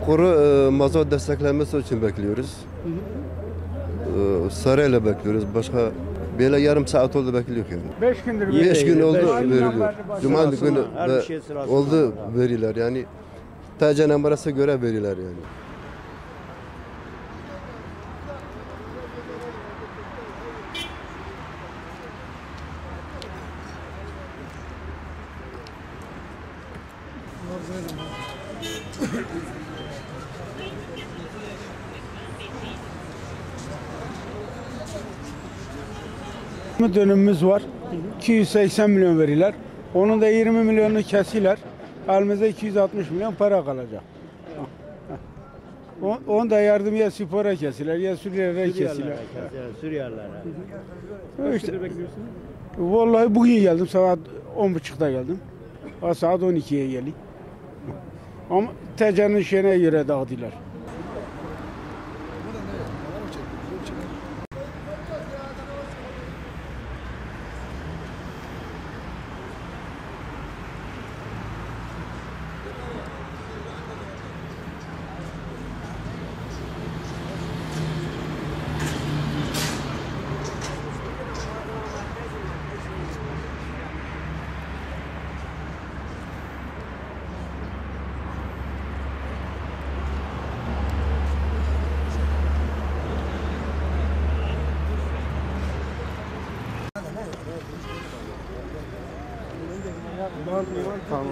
Kuru mazot desteklenmesi için bekliyoruz. Sırayla bekliyoruz. Başka böyle yarım saat oldu bekliyor yani. 5 gündür 5 gün oldu veriliyor. Cuma Sırasına, günü her ve bir şey sırasına. oldu veriler yani. TC numarası göre veriler yani. Dönümümüz var. 280 milyon veriler. Onun da 20 milyonunu kesiler. Elimizde 260 milyon para kalacak. Onu da yardım ya spora kesiler ya Suriyelilere kesiler. Suriyelilere. İşte, vallahi bugün geldim saat 10.30'da geldim. Saat 12'ye geleyim. Ama TC'nin şeyine göre dağıdılar. Tamam.